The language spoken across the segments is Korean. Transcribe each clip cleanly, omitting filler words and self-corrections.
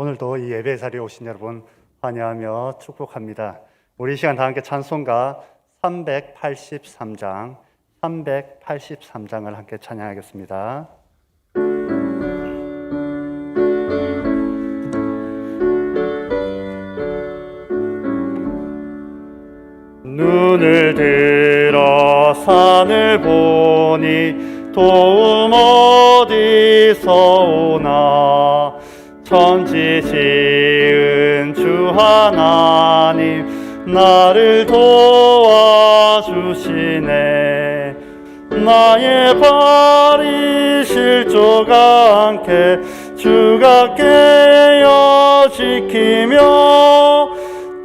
오늘도 이 예배 자리에 오신 여러분 환영하며 축복합니다. 우리 이 시간 다 함께 찬송가 383장을 함께 찬양하겠습니다. 눈을 들어 산을 보니 도움 어디서 오나. 천지 지은 주 하나님 나를 도와주시네. 나의 발이 실족 않게 주가 깨어 지키며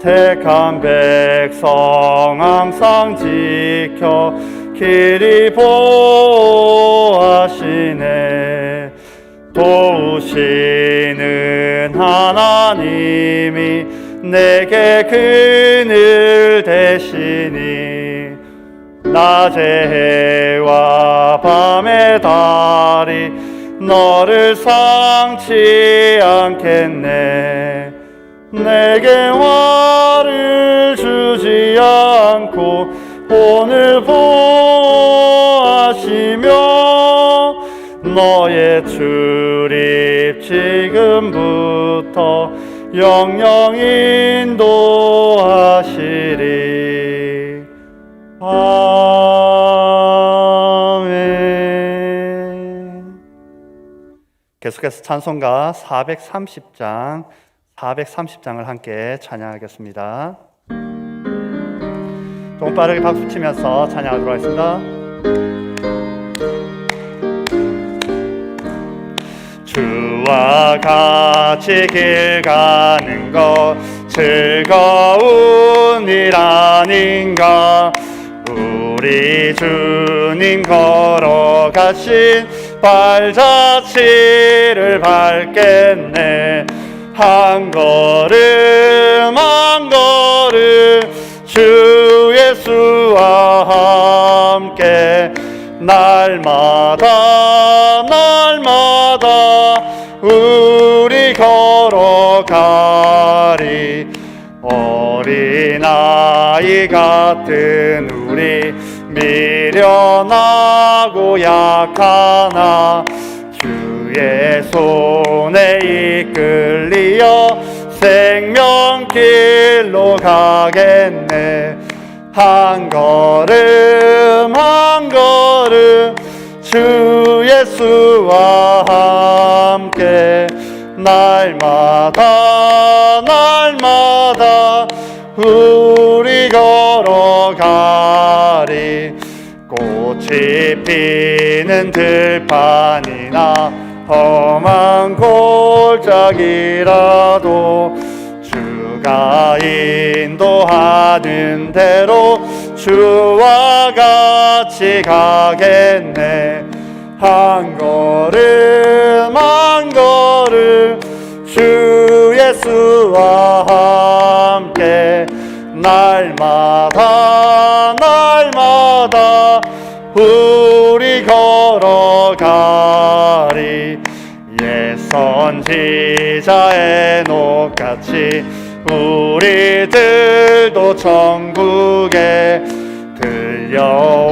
택한 백성 항상 지켜 길이 보호하시네. 도우시는 하나님이 내게 그늘 되시니. 낮의 해와 밤의 달이 너를 상치 않겠네. 내게 화를 주지 않고 오늘 보호하시며 너의 출입 지금부터 영영 인도하시리. 아멘. 계속해서 찬송가 430장을 함께 찬양하겠습니다. 좀 빠르게 박수 치면서 찬양하도록 하겠습니다. 주와 같이 길 가는 것 즐거운 일 아닌가. 우리 주님 걸어가신 발자취를 밟겠네. 한 걸음 한 걸음 주 예수와 함께 날마다 우리 걸어가리. 어린아이 같은 우리 미련하고 약하나 주의 손에 이끌리어 생명길로 가겠네. 한 걸음 한 걸음 주 예수와 함께 날마다 우리 걸어가리. 꽃이 피는 들판이나 험한 골짜기라도 주가 인도하는 대로 주와 같이 가겠네. 한 걸음 한 걸음 주 예수와 함께 날마다 우리 걸어가리. 옛 선지자 에녹같이 우리들도 천국에 들려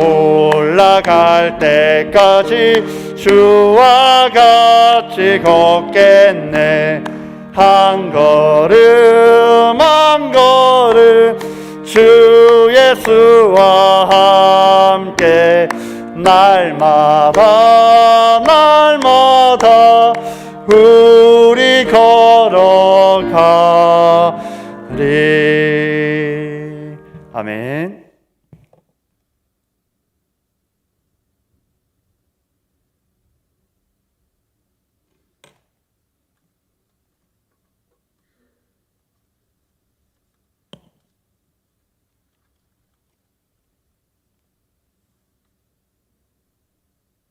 올라갈 때까지 주와 같이 걷겠네. 한 걸음 한 걸음 주 예수와 함께 날마다 우리 걸어가리. 아멘.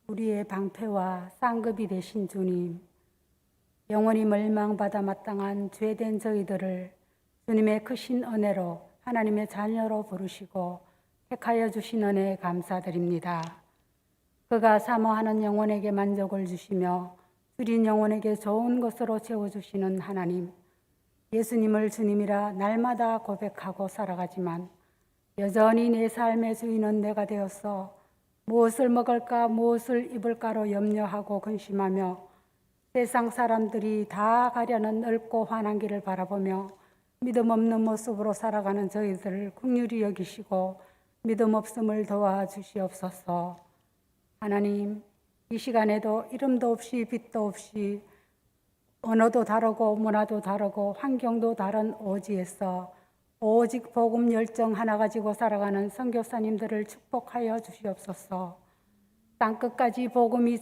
우리의 방패와 쌍급이 되신 주님, 영원히 멸망받아 마땅한 죄된 저희들을 주님의 크신 은혜로 하나님의 자녀로 부르시고 택하여 주신 은혜에 감사드립니다. 그가 사모하는 영혼에게 만족을 주시며 주린 영혼에게 좋은 것으로 채워주시는 하나님, 예수님을 주님이라 날마다 고백하고 살아가지만 여전히 내 삶의 주인은 내가 되었어 무엇을 먹을까 무엇을 입을까로 염려하고 근심하며 세상 사람들이 다 가려는 넓고 환한 길을 바라보며 믿음 없는 모습으로 살아가는 저희들을 긍휼히 여기시고 믿음 없음을 도와주시옵소서. 하나님, 이 시간에도 이름도 없이 빛도 없이 언어도 다르고 문화도 다르고 환경도 다른 오지에서 오직 복음 열정 하나 가지고 살아가는 선교사님들을 축복하여 주시옵소서. 땅끝까지 복음이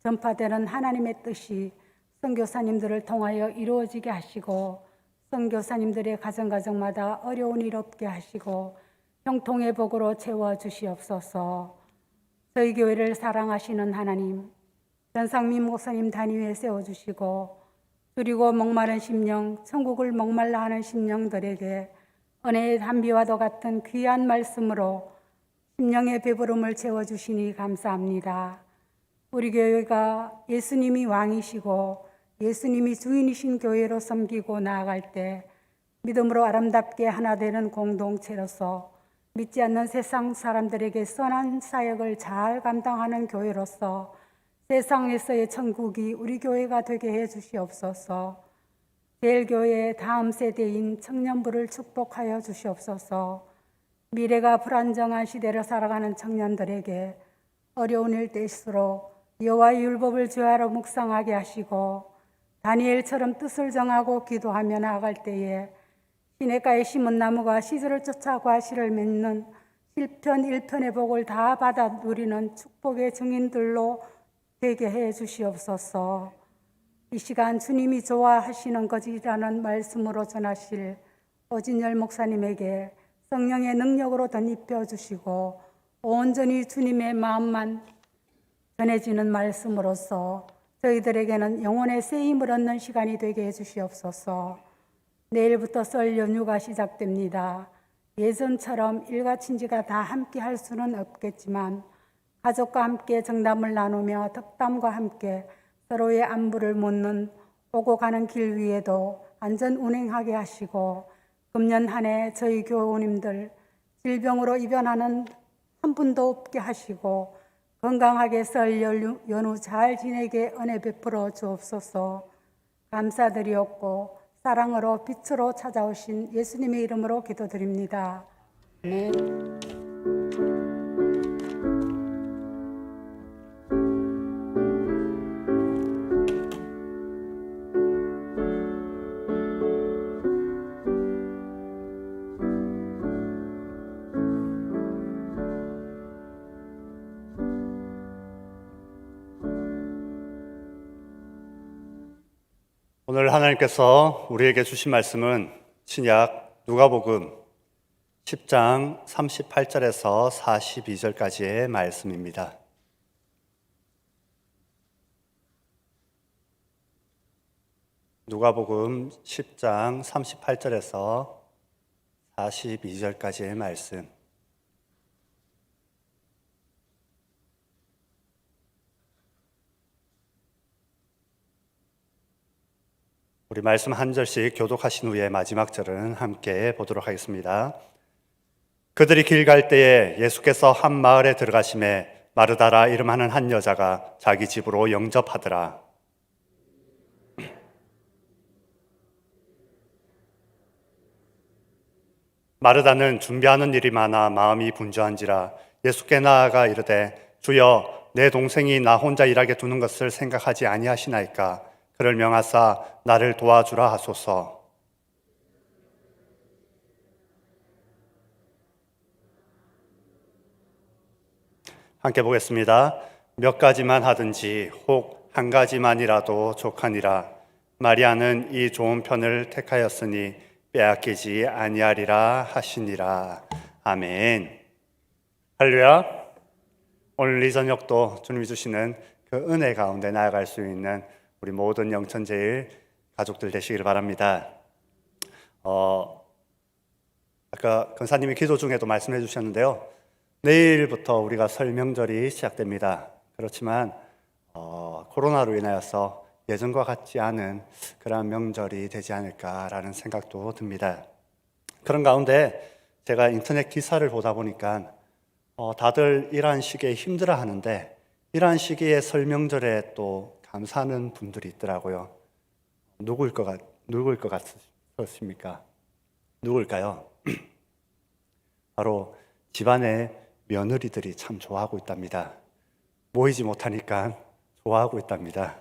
전파되는 하나님의 뜻이 선교사님들을 통하여 이루어지게 하시고 선교사님들의 가정마다 어려운 일 없게 하시고 형통의 복으로 채워주시옵소서. 저희 교회를 사랑하시는 하나님, 전상민 목사님 단위에 세워주시고 줄이고 목마른 심령, 천국을 목말라 하는 심령들에게 은혜의 단비와도 같은 귀한 말씀으로 심령의 배부름을 채워주시니 감사합니다. 우리 교회가 예수님이 왕이시고 예수님이 주인이신 교회로 섬기고 나아갈 때 믿음으로 아름답게 하나 되는 공동체로서 믿지 않는 세상 사람들에게 선한 사역을 잘 감당하는 교회로서 세상에서의 천국이 우리 교회가 되게 해 주시옵소서. 제일교회의 다음 세대인 청년부를 축복하여 주시옵소서. 미래가 불안정한 시대를 살아가는 청년들에게 어려운 일때일수록 여호와의 율법을 주야로 묵상하게 하시고 다니엘처럼 뜻을 정하고 기도하며 나아갈 때에 시냇가에 심은 나무가 시절을 쫓아 과실을 맺는 시편 1편의 복을 다 받아 누리는 축복의 증인들로 되게 해 주시옵소서. 이 시간 주님이 좋아하시는 것이라는 말씀으로 전하실 오진열 목사님에게 성령의 능력으로 덧입혀 주시고 온전히 주님의 마음만 전해지는 말씀으로써 저희들에게는 영혼의 쓰임을 얻는 시간이 되게 해 주시옵소서. 내일부터 설 연휴가 시작됩니다. 예전처럼 일가친지가 다 함께 할 수는 없겠지만 가족과 함께 정담을 나누며 덕담과 함께 서로의 안부를 묻는 오고 가는 길 위에도 안전 운행하게 하시고 금년 한 해 저희 교우님들 질병으로 입원하는 한 분도 없게 하시고 건강하게 설 연휴 잘 지내게 은혜 베풀어 주옵소서. 감사드리옵고 사랑으로 빛으로 찾아오신 예수님의 이름으로 기도드립니다. 아멘. 오늘 하나님께서 우리에게 주신 말씀은 신약 누가복음 10장 38절에서 42절까지의 말씀입니다. 누가복음 10장 38절에서 42절까지의 말씀. 우리 말씀 한 절씩 교독하신 후에 마지막 절은 함께 보도록 하겠습니다. 그들이 길 갈 때에 예수께서 한 마을에 들어가심에 마르다라 이름하는 한 여자가 자기 집으로 영접하더라. 마르다는 준비하는 일이 많아 마음이 분주한지라 예수께 나아가 이르되 주여 내 동생이 나 혼자 일하게 두는 것을 생각하지 아니하시나이까 그를 명하사 나를 도와주라 하소서. 함께 보겠습니다. 몇 가지만 하든지 혹 한 가지만이라도 족하니라. 마리아는 이 좋은 편을 택하였으니 빼앗기지 아니하리라 하시니라. 아멘. 할렐루야. 오늘 이 저녁도 주님이 주시는 그 은혜 가운데 나아갈 수 있는 우리 모든 영천제일 가족들 되시기를 바랍니다. 아까 권사님이 기도 중에도 말씀해 주셨는데요. 내일부터 우리가 설 명절이 시작됩니다. 그렇지만 코로나로 인하여서 예전과 같지 않은 그런 명절이 되지 않을까라는 생각도 듭니다. 그런 가운데 제가 인터넷 기사를 보다 보니까 다들 이러한 시기에 힘들어 하는데 이러한 시기에 설 명절에 또 감사하는 분들이 있더라고요. 누구일 것 같으십니까? 누굴까요? 바로 집안의 며느리들이 참 좋아하고 있답니다. 모이지 못하니까 좋아하고 있답니다.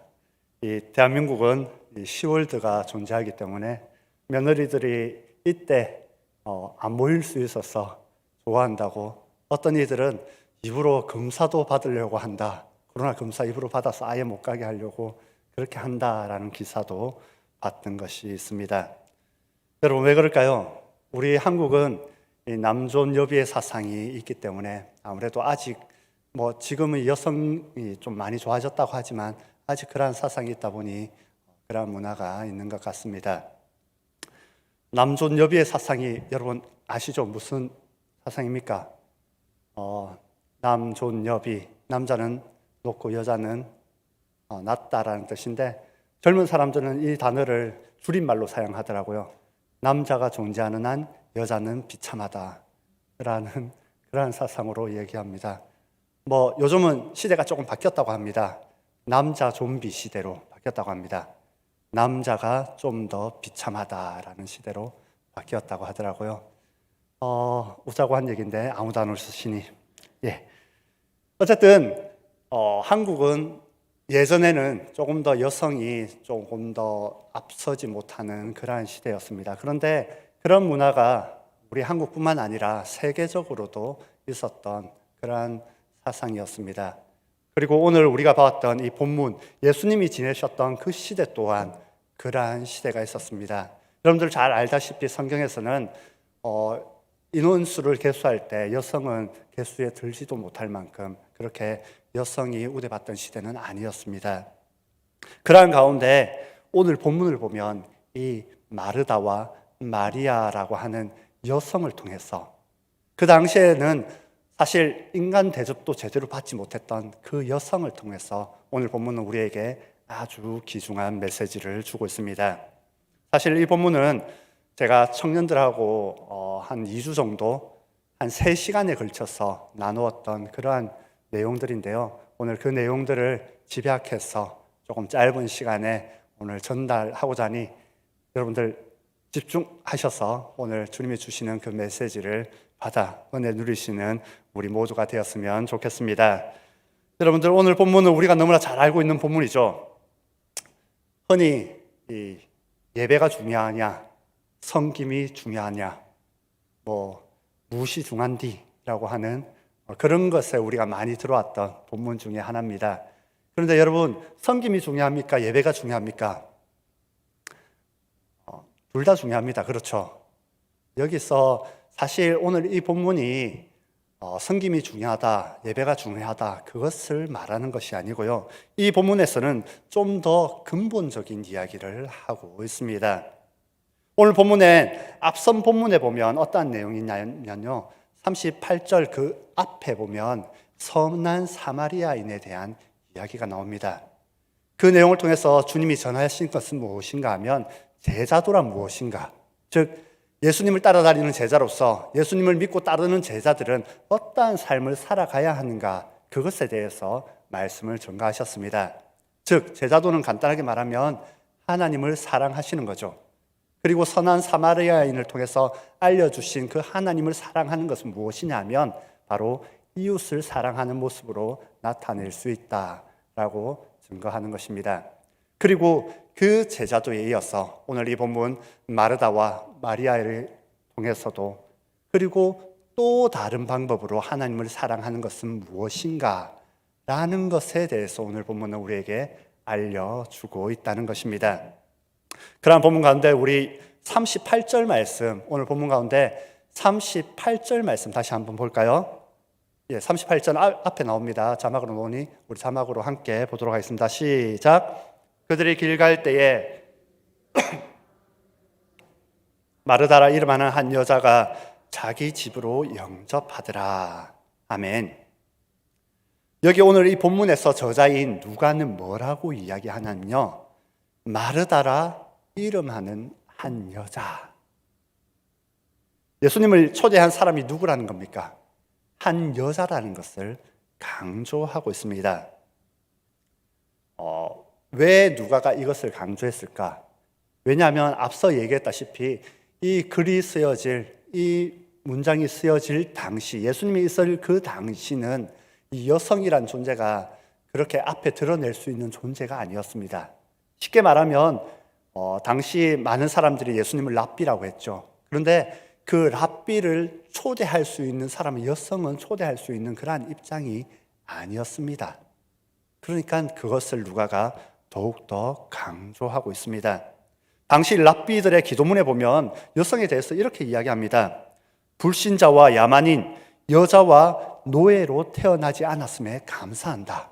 이 대한민국은 이 시월드가 존재하기 때문에 며느리들이 이때 안 모일 수 있어서 좋아한다고, 어떤 이들은 입으로 금사도 받으려고 한다. 코로나 금사 입으로 받아서 아예 못 가게 하려고 그렇게 한다라는 기사도 봤던 것이 있습니다. 여러분, 왜 그럴까요? 우리 한국은 이 남존 여비의 사상이 있기 때문에 아무래도 아직 지금은 여성이 좀 많이 좋아졌다고 하지만 아직 그러한 사상이 있다 보니 그러한 문화가 있는 것 같습니다. 남존 여비의 사상이 여러분 아시죠? 무슨 사상입니까? 남존 여비, 남자는 높고 여자는 낮다라는 뜻인데 젊은 사람들은 이 단어를 줄임말로 사용하더라고요. 남자가 존재하는 한 여자는 비참하다라는 그러한 사상으로 얘기합니다. 요즘은 시대가 조금 바뀌었다고 합니다. 남자 좀비 시대로 바뀌었다고 합니다. 남자가 좀 더 비참하다라는 시대로 바뀌었다고 하더라고요. 웃자고 한 얘기인데 아무도 안 웃으시니. 예. 어쨌든 한국은 예전에는 조금 더 여성이 조금 더 앞서지 못하는 그러한 시대였습니다. 그런데 그런 문화가 우리 한국뿐만 아니라 세계적으로도 있었던 그러한 사상이었습니다. 그리고 오늘 우리가 봤던 이 본문, 예수님이 지내셨던 그 시대 또한 그러한 시대가 있었습니다. 여러분들 잘 알다시피 성경에서는 인원수를 계수할 때 여성은 계수에 들지도 못할 만큼 그렇게 여성이 우대받던 시대는 아니었습니다. 그러한 가운데 오늘 본문을 보면 이 마르다와 마리아라고 하는 여성을 통해서, 그 당시에는 사실 인간 대접도 제대로 받지 못했던 그 여성을 통해서 오늘 본문은 우리에게 아주 귀중한 메시지를 주고 있습니다. 사실 이 본문은 제가 청년들하고 한 2주 정도, 한 3시간에 걸쳐서 나누었던 그러한 내용들인데요. 오늘 그 내용들을 집약해서 조금 짧은 시간에 오늘 전달하고자 하니 여러분들 집중하셔서 오늘 주님이 주시는 그 메시지를 받아 은혜 누리시는 우리 모두가 되었으면 좋겠습니다. 여러분들, 오늘 본문은 우리가 너무나 잘 알고 있는 본문이죠. 흔히 이 예배가 중요하냐, 섬김이 중요하냐, 무엇이 중한디라고 하는 그런 것에 우리가 많이 들어왔던 본문 중에 하나입니다. 그런데 여러분, 섬김이 중요합니까? 예배가 중요합니까? 둘 다 중요합니다. 그렇죠? 여기서 사실 오늘 이 본문이 섬김이 중요하다, 예배가 중요하다, 그것을 말하는 것이 아니고요. 이 본문에서는 좀 더 근본적인 이야기를 하고 있습니다. 오늘 본문에, 앞선 본문에 보면 어떠한 내용이 있냐면요, 38절 그 앞에 보면 선한 사마리아인에 대한 이야기가 나옵니다. 그 내용을 통해서 주님이 전하신 것은 무엇인가 하면 제자도란 무엇인가, 즉 예수님을 따라다니는 제자로서 예수님을 믿고 따르는 제자들은 어떠한 삶을 살아가야 하는가, 그것에 대해서 말씀을 전가하셨습니다. 즉 제자도는 간단하게 말하면 하나님을 사랑하시는 거죠. 그리고 선한 사마리아인을 통해서 알려주신 그 하나님을 사랑하는 것은 무엇이냐면 바로 이웃을 사랑하는 모습으로 나타낼 수 있다라고 증거하는 것입니다. 그리고 그 제자도에 이어서 오늘 이 본문 마르다와 마리아를 통해서도, 그리고 또 다른 방법으로 하나님을 사랑하는 것은 무엇인가 라는 것에 대해서 오늘 본문은 우리에게 알려주고 있다는 것입니다. 그러한 본문 가운데 우리 38절 말씀, 오늘 본문 가운데 38절 말씀 다시 한번 볼까요? 38절 앞에 나옵니다. 자막으로 놓으니 우리 자막으로 함께 보도록 하겠습니다. 시작. 그들이 길 갈 때에 마르다라 이름하는 한 여자가 자기 집으로 영접하더라. 아멘. 여기 오늘 이 본문에서 저자인 누가는 뭐라고 이야기하냐면요, 마르다라 이름하는 한 여자, 예수님을 초대한 사람이 누구라는 겁니까? 한 여자라는 것을 강조하고 있습니다. 왜 누가가 이것을 강조했을까? 왜냐하면 앞서 얘기했다시피 이 글이 쓰여질, 이 문장이 쓰여질 당시, 예수님이 있을 그 당시는 이 여성이란 존재가 그렇게 앞에 드러낼 수 있는 존재가 아니었습니다. 쉽게 말하면 당시 많은 사람들이 예수님을 랍비라고 했죠. 그런데 그 랍비를 초대할 수 있는 사람은, 여성은 초대할 수 있는 그러한 입장이 아니었습니다. 그러니까 그것을 누가가 더욱더 강조하고 있습니다. 당시 랍비들의 기도문에 보면 여성에 대해서 이렇게 이야기합니다. 불신자와 야만인, 여자와 노예로 태어나지 않았음에 감사한다.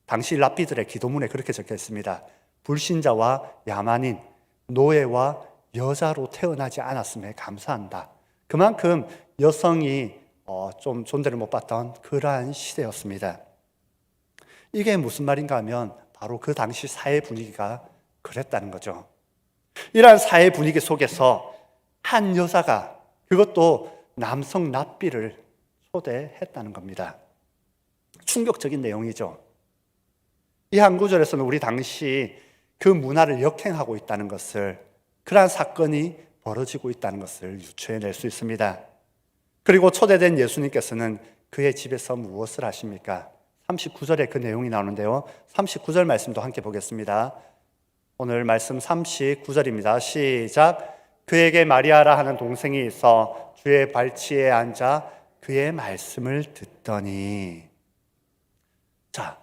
당시 랍비들의 기도문에 그렇게 적혀 있습니다. 불신자와 야만인, 노예와 여자로 태어나지 않았음에 감사한다. 그만큼 여성이 좀 존재를 못 받던 그러한 시대였습니다. 이게 무슨 말인가 하면 바로 그 당시 사회 분위기가 그랬다는 거죠. 이러한 사회 분위기 속에서 한 여자가, 그것도 남성 랍비를 초대했다는 겁니다. 충격적인 내용이죠. 이 한 구절에서는 우리 당시 그 문화를 역행하고 있다는 것을, 그러한 사건이 벌어지고 있다는 것을 유추해낼 수 있습니다. 그리고 초대된 예수님께서는 그의 집에서 무엇을 하십니까? 39절에 그 내용이 나오는데요, 39절 말씀도 함께 보겠습니다. 오늘 말씀 39절입니다. 시작. 그에게 마리아라 하는 동생이 있어 주의 발치에 앉아 그의 말씀을 듣더니. 자,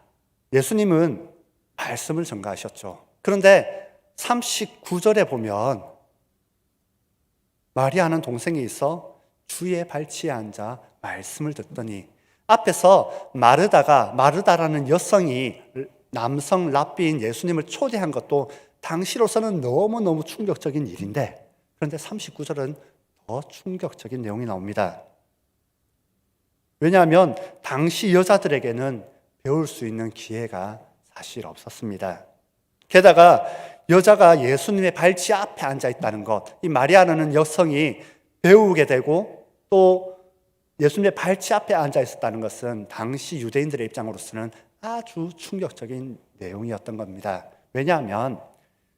예수님은 말씀을 전가하셨죠. 그런데 39절에 보면 마리아는 동생이 있어 주의 발치에 앉아 말씀을 듣더니, 앞에서 마르다라는 여성이 남성 랍비인 예수님을 초대한 것도 당시로서는 너무너무 충격적인 일인데, 그런데 39절은 더 충격적인 내용이 나옵니다. 왜냐하면 당시 여자들에게는 배울 수 있는 기회가 사실 없었습니다. 게다가 여자가 예수님의 발치 앞에 앉아 있다는 것, 이 마리아라는 여성이 배우게 되고 또 예수님의 발치 앞에 앉아 있었다는 것은 당시 유대인들의 입장으로서는 아주 충격적인 내용이었던 겁니다. 왜냐하면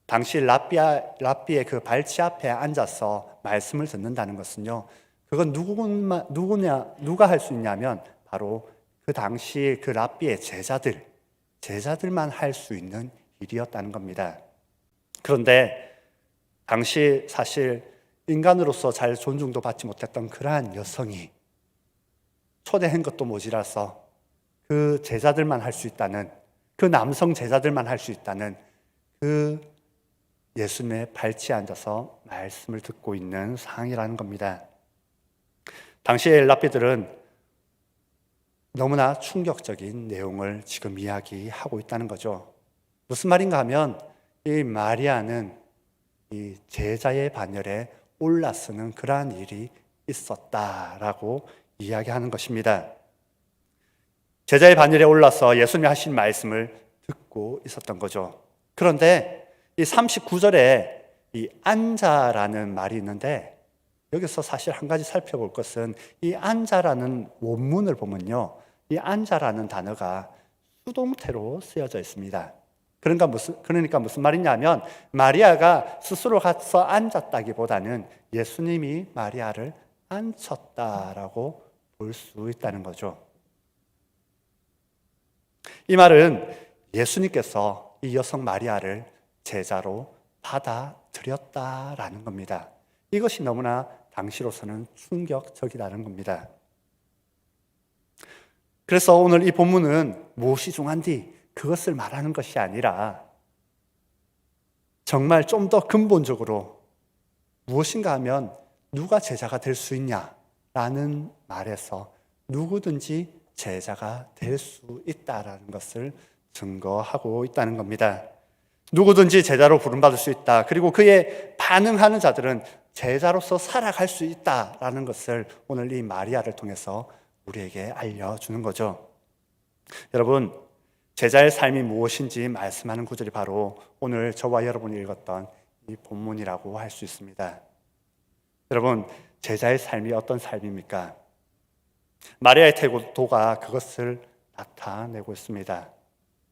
당시 랍비의 그 발치 앞에 앉아서 말씀을 듣는다는 것은요, 그건 누가 할 수 있냐면 바로 그 당시 그 랍비의 제자들만 할 수 있는 일이었다는 겁니다. 그런데 당시 사실 인간으로서 잘 존중도 받지 못했던 그러한 여성이 초대한 것도 모자라서 그 제자들만 할 수 있다는, 그 남성 제자들만 할 수 있다는 그 예수님의 발치에 앉아서 말씀을 듣고 있는 상황이라는 겁니다. 당시의 랍비들은 너무나 충격적인 내용을 지금 이야기하고 있다는 거죠. 무슨 말인가 하면 이 마리아는 이 제자의 반열에 올라서는 그러한 일이 있었다라고 이야기하는 것입니다. 제자의 반열에 올라서 예수님이 하신 말씀을 듣고 있었던 거죠. 그런데 이 39절에 이 앉아라는 말이 있는데, 여기서 사실 한 가지 살펴볼 것은 이 앉아라는 원문을 보면요, 이 앉아라는 단어가 수동태로 쓰여져 있습니다. 그러니까 무슨 말이냐면 마리아가 스스로 가서 앉았다기보다는 예수님이 마리아를 앉혔다라고 볼 수 있다는 거죠. 이 말은 예수님께서 이 여성 마리아를 제자로 받아들였다라는 겁니다. 이것이 너무나 당시로서는 충격적이라는 겁니다. 그래서 오늘 이 본문은 무엇이 중요한지 그것을 말하는 것이 아니라 정말 좀 더 근본적으로 무엇인가 하면 누가 제자가 될 수 있냐라는 말에서 누구든지 제자가 될 수 있다라는 것을 증거하고 있다는 겁니다. 누구든지 제자로 부름받을 수 있다. 그리고 그에 반응하는 자들은 제자로서 살아갈 수 있다라는 것을 오늘 이 마리아를 통해서 우리에게 알려주는 거죠. 여러분, 제자의 삶이 무엇인지 말씀하는 구절이 바로 오늘 저와 여러분이 읽었던 이 본문이라고 할 수 있습니다. 여러분, 제자의 삶이 어떤 삶입니까? 마리아의 태도가 그것을 나타내고 있습니다.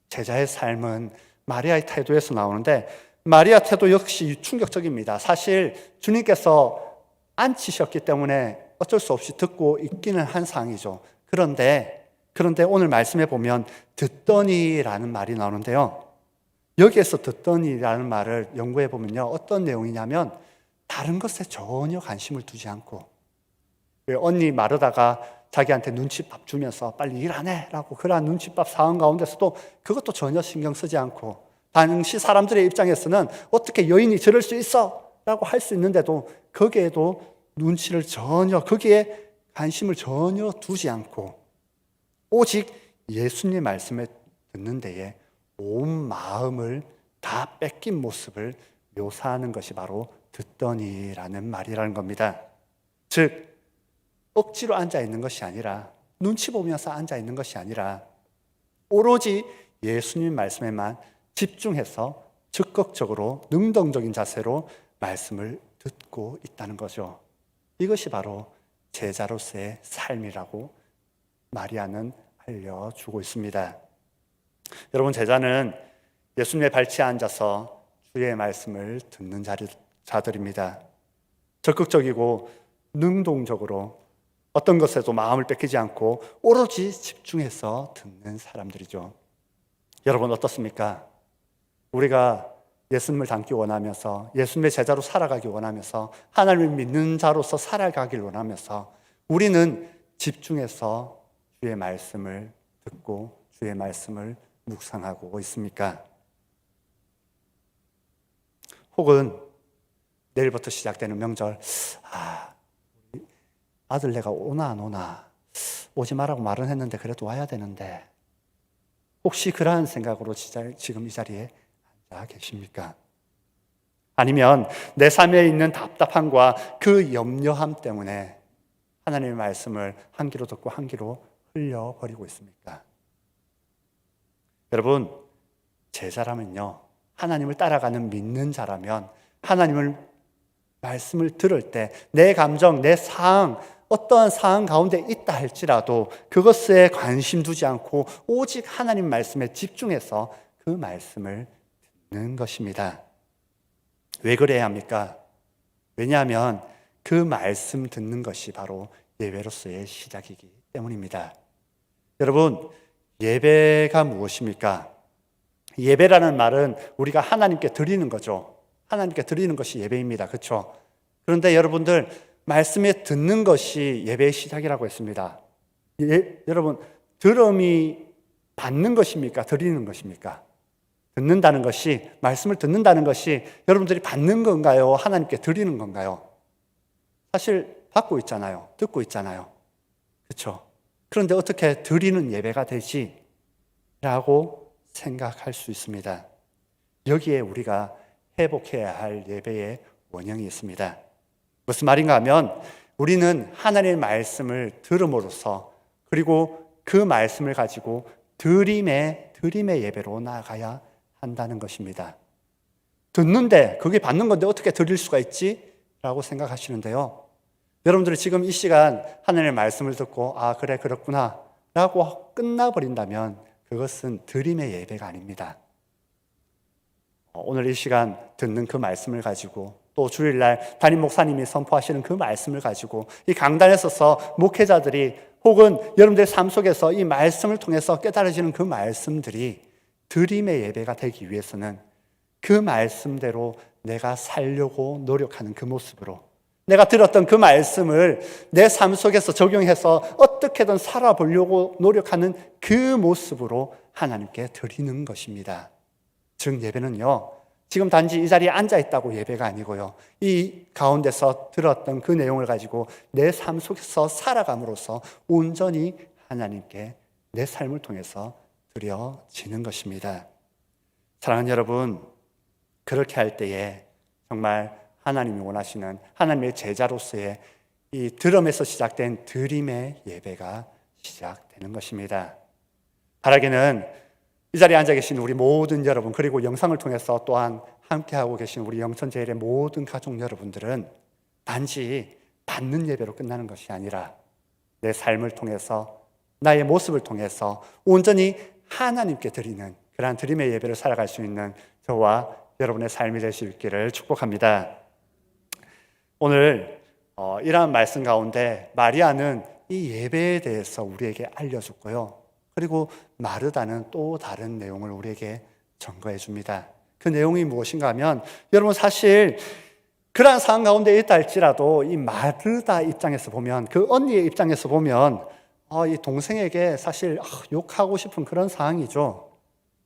제자의 삶은 마리아의 태도에서 나오는데, 마리아 태도 역시 충격적입니다. 사실 주님께서 앉히셨기 때문에 어쩔 수 없이 듣고 있기는 한 상황이죠. 그런데 오늘 말씀해 보면 듣더니라는 말이 나오는데요. 여기에서 듣더니라는 말을 연구해 보면요, 어떤 내용이냐면 다른 것에 전혀 관심을 두지 않고, 언니 마르다가 자기한테 눈칫밥 주면서 빨리 일 안 해 라고 그러한 눈칫밥 상황 가운데서도 그것도 전혀 신경 쓰지 않고, 당시 사람들의 입장에서는 어떻게 여인이 저럴 수 있어? 라고 할 수 있는데도 거기에도 눈치를 전혀, 거기에 관심을 전혀 두지 않고 오직 예수님의 말씀을 듣는 데에 온 마음을 다 뺏긴 모습을 묘사하는 것이 바로 듣더니라는 말이라는 겁니다. 즉, 억지로 앉아 있는 것이 아니라, 눈치 보면서 앉아 있는 것이 아니라 오로지 예수님 말씀에만 집중해서 적극적으로 능동적인 자세로 말씀을 듣고 있다는 거죠. 이것이 바로 제자로서의 삶이라고 마리아는 알려주고 있습니다. 여러분, 제자는 예수님의 발치에 앉아서 주의 말씀을 듣는 자들입니다. 적극적이고 능동적으로 어떤 것에도 마음을 뺏기지 않고 오로지 집중해서 듣는 사람들이죠. 여러분, 어떻습니까? 우리가 예수님을 닮기 원하면서, 예수님의 제자로 살아가기 원하면서, 하나님을 믿는 자로서 살아가길 원하면서 우리는 집중해서 주의 말씀을 듣고 주의 말씀을 묵상하고 있습니까? 혹은 내일부터 시작되는 명절, 우리 아들 내가 오나 안 오나, 오지 말라고 말은 했는데 그래도 와야 되는데, 혹시 그러한 생각으로 지금 이 자리에 앉아 계십니까? 아니면 내 삶에 있는 답답함과 그 염려함 때문에 하나님의 말씀을 한 귀로 듣고 한 귀로 흘려버리고 있습니까? 여러분, 제자라면요, 하나님을 따라가는 믿는 자라면 하나님을 말씀을 들을 때 내 감정, 내 상황, 어떠한 상황 가운데 있다 할지라도 그것에 관심 두지 않고 오직 하나님 말씀에 집중해서 그 말씀을 듣는 것입니다. 왜 그래야 합니까? 왜냐하면 그 말씀 듣는 것이 바로 예배로서의 시작이기 때문입니다. 여러분, 예배가 무엇입니까? 예배라는 말은 우리가 하나님께 드리는 거죠. 하나님께 드리는 것이 예배입니다. 그렇죠? 그런데 여러분들, 말씀에 듣는 것이 예배의 시작이라고 했습니다. 여러분, 들음이 받는 것입니까? 드리는 것입니까? 듣는다는 것이, 말씀을 듣는다는 것이 여러분들이 받는 건가요? 하나님께 드리는 건가요? 사실 받고 있잖아요. 듣고 있잖아요. 그렇죠? 그런데 어떻게 드리는 예배가 되지? 라고 생각할 수 있습니다. 여기에 우리가 회복해야 할 예배의 원형이 있습니다. 무슨 말인가 하면 우리는 하나님의 말씀을 들음으로써, 그리고 그 말씀을 가지고 드림의 예배로 나아가야 한다는 것입니다. 듣는데 그게 받는 건데 어떻게 드릴 수가 있지? 라고 생각하시는데요. 여러분들이 지금 이 시간 하나님의 말씀을 듣고 그래 그렇구나 라고 끝나버린다면 그것은 드림의 예배가 아닙니다. 오늘 이 시간 듣는 그 말씀을 가지고, 또 주일날 담임 목사님이 선포하시는 그 말씀을 가지고 이 강단에 서서 목회자들이, 혹은 여러분들의 삶 속에서 이 말씀을 통해서 깨달아지는 그 말씀들이 드림의 예배가 되기 위해서는 그 말씀대로 내가 살려고 노력하는 그 모습으로, 내가 들었던 그 말씀을 내 삶 속에서 적용해서 어떻게든 살아보려고 노력하는 그 모습으로 하나님께 드리는 것입니다. 즉, 예배는요, 지금 단지 이 자리에 앉아 있다고 예배가 아니고요, 이 가운데서 들었던 그 내용을 가지고 내 삶 속에서 살아감으로써 온전히 하나님께 내 삶을 통해서 드려지는 것입니다. 사랑하는 여러분, 그렇게 할 때에 정말 하나님이 원하시는 하나님의 제자로서의 이 드럼에서 시작된 드림의 예배가 시작되는 것입니다. 바라기는 이 자리에 앉아 계신 우리 모든 여러분, 그리고 영상을 통해서 또한 함께하고 계신 우리 영천제일의 모든 가족 여러분들은 단지 받는 예배로 끝나는 것이 아니라 내 삶을 통해서, 나의 모습을 통해서 온전히 하나님께 드리는 그러한 드림의 예배를 살아갈 수 있는 저와 여러분의 삶이 될 수 있기를 축복합니다. 오늘 이러한 말씀 가운데 마리아는 이 예배에 대해서 우리에게 알려줬고요. 그리고 마르다는 또 다른 내용을 우리에게 전거해 줍니다. 그 내용이 무엇인가 하면, 여러분 사실 그러한 상황 가운데 있다 할지라도 이 마르다 입장에서 보면, 그 언니의 입장에서 보면 이 동생에게 사실 욕하고 싶은 그런 상황이죠.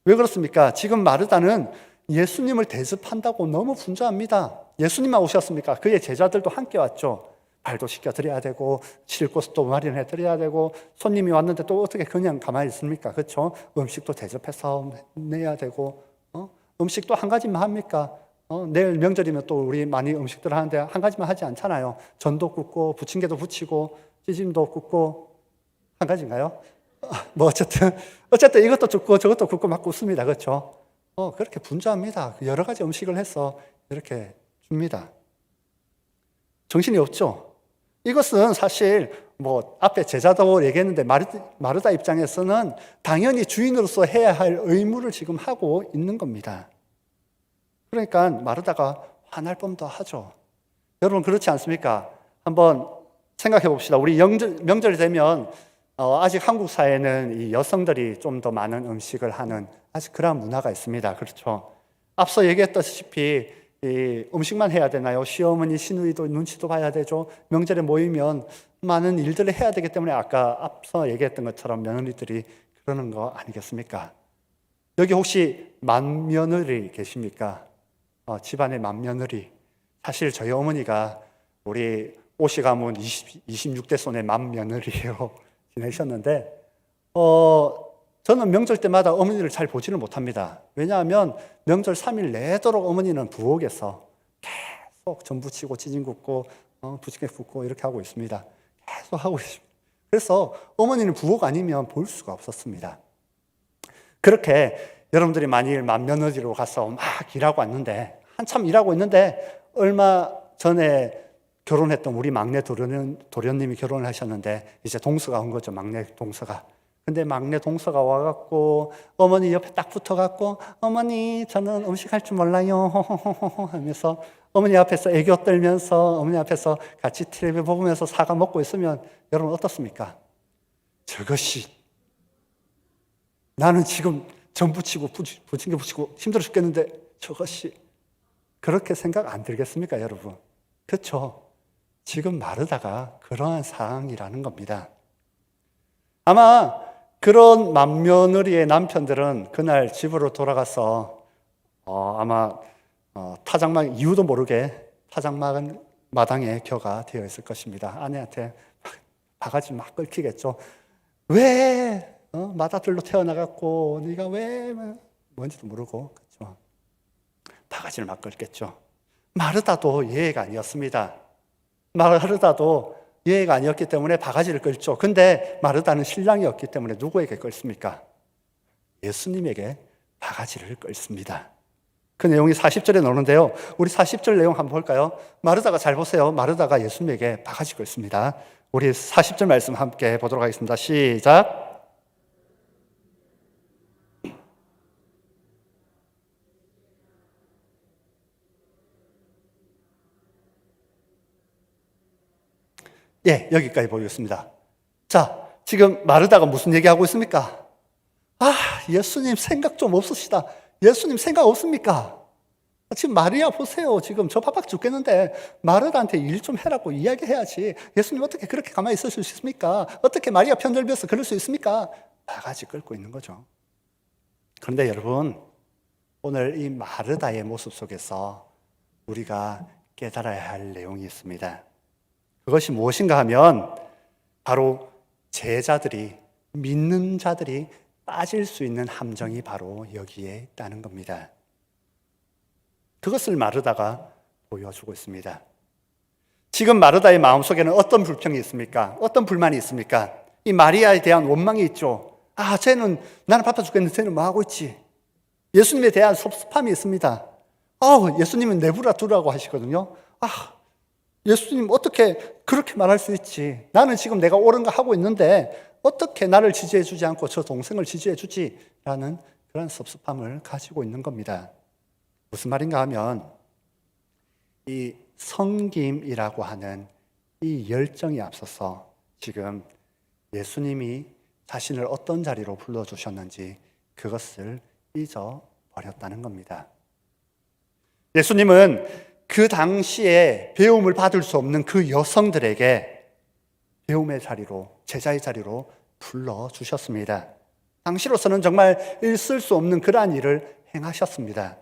왜 그렇습니까? 지금 마르다는 예수님을 대접한다고 너무 분주합니다. 예수님만 오셨습니까? 그의 제자들도 함께 왔죠. 발도 씻겨드려야 되고 쉴 곳도 마련해 드려야 되고, 손님이 왔는데 또 어떻게 그냥 가만히 있습니까? 그렇죠? 음식도 대접해서 내야 되고, 음식도 한 가지만 합니까? 내일 명절이면 또 우리 많이 음식들 하는데 한 가지만 하지 않잖아요. 전도 굽고 부침개도 부치고 찌짐도 굽고, 한 가지인가요? 뭐 어쨌든 이것도 굽고 저것도 굽고 막 굽습니다. 그렇죠? 그렇게 분주합니다. 여러 가지 음식을 해서 이렇게 줍니다. 정신이 없죠? 이것은 사실 앞에 제자도 얘기했는데 마르다 입장에서는 당연히 주인으로서 해야 할 의무를 지금 하고 있는 겁니다. 그러니까 마르다가 화날 뻔도 하죠. 여러분 그렇지 않습니까? 한번 생각해 봅시다. 우리 명절이 되면 아직 한국 사회는 이 여성들이 좀 더 많은 음식을 하는 아직 그런 문화가 있습니다. 그렇죠? 앞서 얘기했다시피 이 음식만 해야 되나요? 시어머니, 시누이도 눈치도 봐야 되죠. 명절에 모이면 많은 일들을 해야 되기 때문에 아까 앞서 얘기했던 것처럼 며느리들이 그러는 거 아니겠습니까? 여기 혹시 맏며느리 계십니까? 집안에 맏며느리. 사실 저희 어머니가 우리 오씨 가문 26대 손의 맏며느리로 지내셨는데 저는 명절 때마다 어머니를 잘 보지를 못합니다. 왜냐하면 명절 3일 내도록 어머니는 부엌에서 계속 전 부치고 찌짐 굽고 부침개 굽고 이렇게 하고 있습니다. 계속 하고 있습니다. 그래서 어머니는 부엌 아니면 볼 수가 없었습니다. 그렇게 여러분들이 만일 맏며느리로 가서 막 일하고 왔는데, 한참 일하고 있는데 얼마 전에 결혼했던 우리 막내 도련님이 결혼을 하셨는데 이제 동서가 온 거죠. 막내 동서가. 근데 막내 동서가 와갖고 어머니 옆에 딱 붙어갖고, 어머니 저는 음식할 줄 몰라요 하면서 어머니 앞에서 애교 떨면서 어머니 앞에서 같이 텔레비 보면서 사과 먹고 있으면 여러분 어떻습니까? 저것이, 나는 지금 전 부치고 부침개 부치고 힘들어 죽겠는데 저것이, 그렇게 생각 안 들겠습니까 여러분? 그렇죠? 지금 마르다가 그러한 상황이라는 겁니다. 아마 그런 맏며느리의 남편들은 그날 집으로 돌아가서 아마 타작막 이유도 모르게 타작막 마당에 겨가 되어 있을 것입니다. 아내한테 바가지 막 긁히겠죠. 왜 맏아들로 태어나갖고 네가 왜 뭔지도 모르고, 그렇죠? 바가지를 막 긁겠죠. 마르다도 예의가 아니었습니다. 마르다도 예의가 아니었기 때문에 바가지를 끌죠. 근데 마르다는 신랑이었기 때문에 누구에게 끌습니까? 예수님에게 바가지를 끌습니다. 그 내용이 40절에 나오는데요. 우리 40절 내용 한번 볼까요? 마르다가, 잘 보세요. 마르다가 예수님에게 바가지 끌습니다. 우리 40절 말씀 함께 보도록 하겠습니다. 시작. 예, 여기까지 보겠습니다. 자, 지금 마르다가 무슨 얘기하고 있습니까? 예수님 생각 좀 없으시다. 예수님 생각 없습니까? 지금 마리아 보세요. 지금 저 바박 죽겠는데 마르다한테 일 좀 해라고 이야기해야지. 예수님 어떻게 그렇게 가만히 있을 수 있습니까? 어떻게 마리아 편들면서 그럴 수 있습니까? 바가지 끌고 있는 거죠. 그런데 여러분, 오늘 이 마르다의 모습 속에서 우리가 깨달아야 할 내용이 있습니다. 그것이 무엇인가 하면 바로 제자들이, 믿는 자들이 빠질 수 있는 함정이 바로 여기에 있다는 겁니다. 그것을 마르다가 보여주고 있습니다. 지금 마르다의 마음속에는 어떤 불평이 있습니까? 어떤 불만이 있습니까? 이 마리아에 대한 원망이 있죠. 쟤는 나는 바빠 죽겠는데 쟤는 뭐 하고 있지? 예수님에 대한 섭섭함이 있습니다. 예수님은 내버려 두라고 하시거든요. 예수님 어떻게 그렇게 말할 수 있지? 나는 지금 내가 옳은 거 하고 있는데 어떻게 나를 지지해 주지 않고 저 동생을 지지해 주지? 라는 그런 섭섭함을 가지고 있는 겁니다. 무슨 말인가 하면 이 섬김이라고 하는 이 열정이 앞서서 지금 예수님이 자신을 어떤 자리로 불러주셨는지 그것을 잊어버렸다는 겁니다. 예수님은 그 당시에 배움을 받을 수 없는 그 여성들에게 배움의 자리로, 제자의 자리로 불러주셨습니다. 당시로서는 정말 있을 수 없는 그러한 일을 행하셨습니다.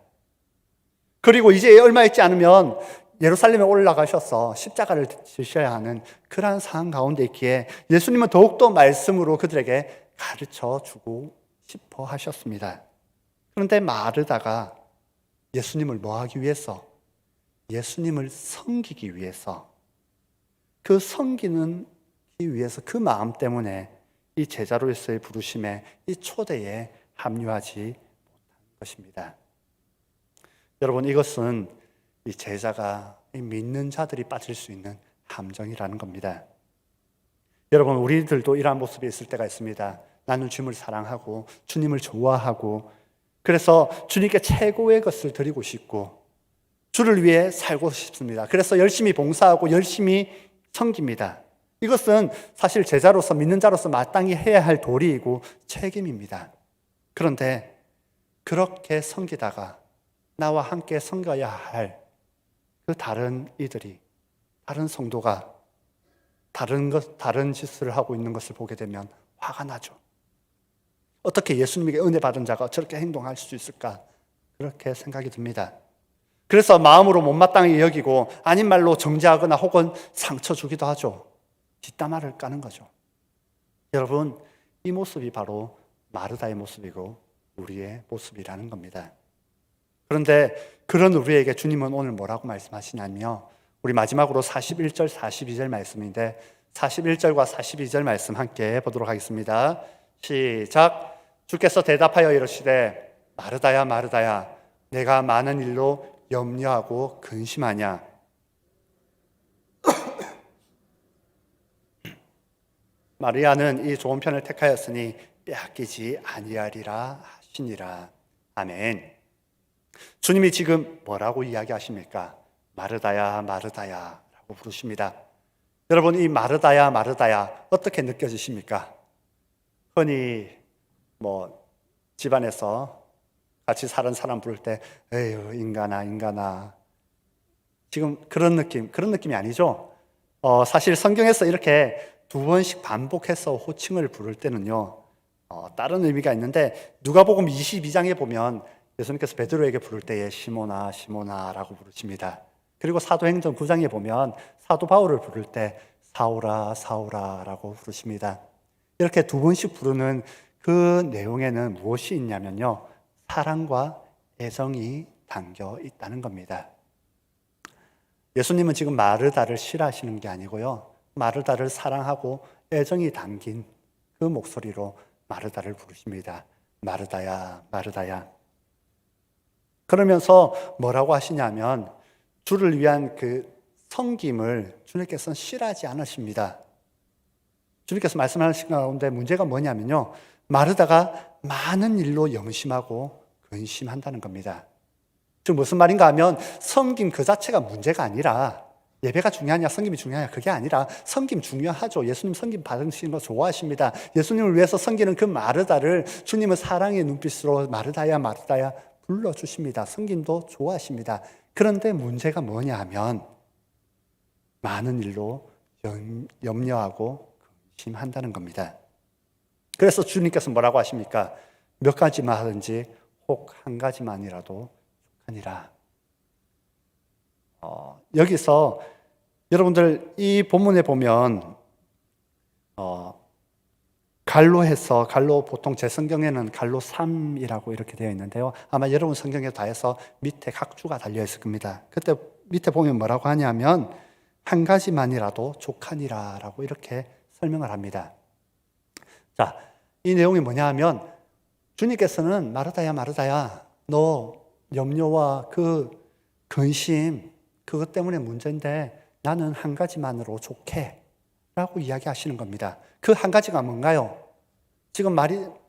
그리고 이제 얼마 있지 않으면 예루살렘에 올라가셔서 십자가를 지셔야 하는 그러한 상황 가운데 있기에 예수님은 더욱더 말씀으로 그들에게 가르쳐 주고 싶어 하셨습니다. 그런데 마르다가 예수님을 뭐 하기 위해서? 예수님을 섬기기 위해서, 그 섬기기 위해서 그 마음 때문에 이 제자로서의 부르심에, 이 초대에 합류하지 못한 것입니다. 여러분, 이것은 이 제자가 믿는 자들이 빠질 수 있는 함정이라는 겁니다. 여러분, 우리들도 이러한 모습이 있을 때가 있습니다. 나는 주님을 사랑하고 주님을 좋아하고 그래서 주님께 최고의 것을 드리고 싶고 주를 위해 살고 싶습니다. 그래서 열심히 봉사하고 열심히 섬깁니다. 이것은 사실 제자로서, 믿는 자로서 마땅히 해야 할 도리이고 책임입니다. 그런데 그렇게 섬기다가 나와 함께 섬겨야 할 그 다른 이들이, 다른 성도가 다른 짓을 하고 있는 것을 보게 되면 화가 나죠. 어떻게 예수님에게 은혜 받은 자가 저렇게 행동할 수 있을까? 그렇게 생각이 듭니다. 그래서 마음으로 못마땅히 여기고 아닌 말로 정죄하거나 혹은 상처 주기도 하죠. 뒷담화를 까는 거죠. 여러분, 이 모습이 바로 마르다의 모습이고 우리의 모습이라는 겁니다. 그런데 그런 우리에게 주님은 오늘 뭐라고 말씀하시냐면요, 우리 마지막으로 41절, 42절 말씀인데 41절과 42절 말씀 함께 보도록 하겠습니다. 시작. 주께서 대답하여 이르시되 마르다야 마르다야, 내가 많은 일로 염려하고 근심하냐? 마리아는 이 좋은 편을 택하였으니 빼앗기지 아니하리라 하시니라. 아멘. 주님이 지금 뭐라고 이야기하십니까? 마르다야 마르다야 라고 부르십니다. 여러분, 이 마르다야 마르다야 어떻게 느껴지십니까? 흔히 집안에서 같이 사는 사람 부를 때 에휴 인간아 지금 그런 느낌이 아니죠. 사실 성경에서 이렇게 2번씩 반복해서 호칭을 부를 때는요, 다른 의미가 있는데 누가복음 22장에 보면 예수님께서 베드로에게 부를 때에 시몬아 시몬아라고 부르십니다. 그리고 사도행전 9장에 보면 사도 바울을 부를 때 사울아 사울아라고 부르십니다. 이렇게 2번씩 부르는 그 내용에는 무엇이 있냐면요, 사랑과 애정이 담겨 있다는 겁니다. 예수님은 지금 마르다를 싫어하시는 게 아니고요, 마르다를 사랑하고 애정이 담긴 그 목소리로 마르다를 부르십니다. 마르다야 마르다야. 그러면서 뭐라고 하시냐면 주를 위한 그 섬김을 주님께서는 싫어하지 않으십니다. 주님께서 말씀하신 가운데 문제가 뭐냐면요, 마르다가 많은 일로 염심하고 근심한다는 겁니다. 즉 무슨 말인가 하면 섬김 그 자체가 문제가 아니라, 예배가 중요하냐 섬김이 중요하냐 그게 아니라, 섬김 중요하죠. 예수님 섬김 받으시는 거 좋아하십니다. 예수님을 위해서 섬기는 그 마르다를 주님은 사랑의 눈빛으로 마르다야 마르다야 불러주십니다. 섬김도 좋아하십니다. 그런데 문제가 뭐냐 하면 많은 일로 염려하고 근심한다는 겁니다. 그래서 주님께서 뭐라고 하십니까? 몇 가지만 하든지 혹 한 가지만이라도 족하니라. 여기서 여러분들 이 본문에 보면 갈로 보통 제 성경에는 갈로 3이라고 이렇게 되어 있는데요, 아마 여러분 성경에 다 해서 밑에 각주가 달려 있을 겁니다. 그때 밑에 보면 뭐라고 하냐면 한 가지만이라도 족하니라 라고 이렇게 설명을 합니다. 자, 이 내용이 뭐냐 하면 주님께서는 마르다야 너 염려와 그 근심 그것 때문에 문제인데 나는 한 가지만으로 좋게 라고 이야기하시는 겁니다. 그 한 가지가 뭔가요? 지금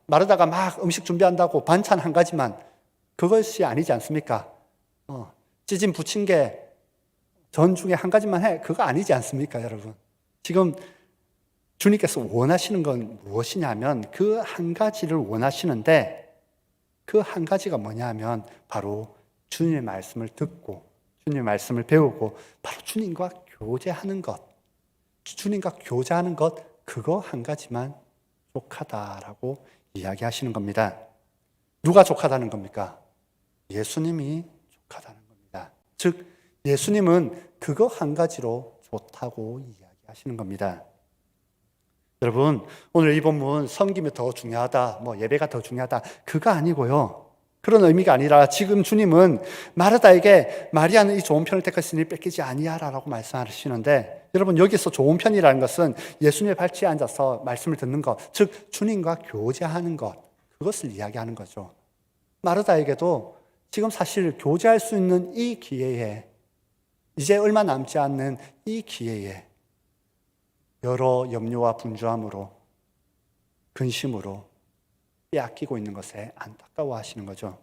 마르다가 막 음식 준비한다고 반찬 한 가지만 그것이 아니지 않습니까? 찌짐 부침개 전 중에 한 가지만 해 그거 아니지 않습니까 여러분? 지금 주님께서 원하시는 건 무엇이냐면 그 한 가지를 원하시는데 그 한 가지가 뭐냐면 바로 주님의 말씀을 듣고 주님의 말씀을 배우고 바로 주님과 교제하는 것, 주님과 교제하는 것 그거 한 가지만 족하다라고 이야기하시는 겁니다. 누가 족하다는 겁니까? 예수님이 족하다는 겁니다. 즉 예수님은 그거 한 가지로 좋다고 이야기하시는 겁니다. 여러분 오늘 이 본문 섬김이 더 중요하다, 예배가 더 중요하다 그거 아니고요. 그런 의미가 아니라 지금 주님은 마르다에게 마리아는 이 좋은 편을 택했으니 뺏기지 아니하라라고 말씀하시는데 여러분 여기서 좋은 편이라는 것은 예수님의 발치에 앉아서 말씀을 듣는 것, 즉 주님과 교제하는 것 그것을 이야기하는 거죠. 마르다에게도 지금 사실 교제할 수 있는 이 기회에 이제 얼마 남지 않는 이 기회에 여러 염려와 분주함으로 근심으로 빼앗기고 있는 것에 안타까워하시는 거죠.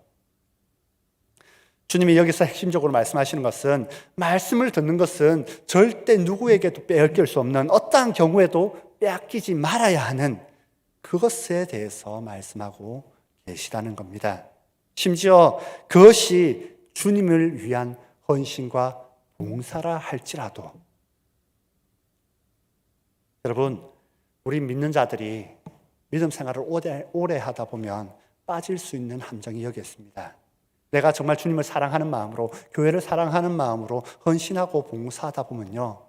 주님이 여기서 핵심적으로 말씀하시는 것은 말씀을 듣는 것은 절대 누구에게도 빼앗길 수 없는 어떠한 경우에도 빼앗기지 말아야 하는 그것에 대해서 말씀하고 계시다는 겁니다. 심지어 그것이 주님을 위한 헌신과 봉사라 할지라도 여러분 우리 믿는 자들이 믿음 생활을 오래 하다 보면 빠질 수 있는 함정이 여기 있습니다. 내가 정말 주님을 사랑하는 마음으로 교회를 사랑하는 마음으로 헌신하고 봉사하다 보면요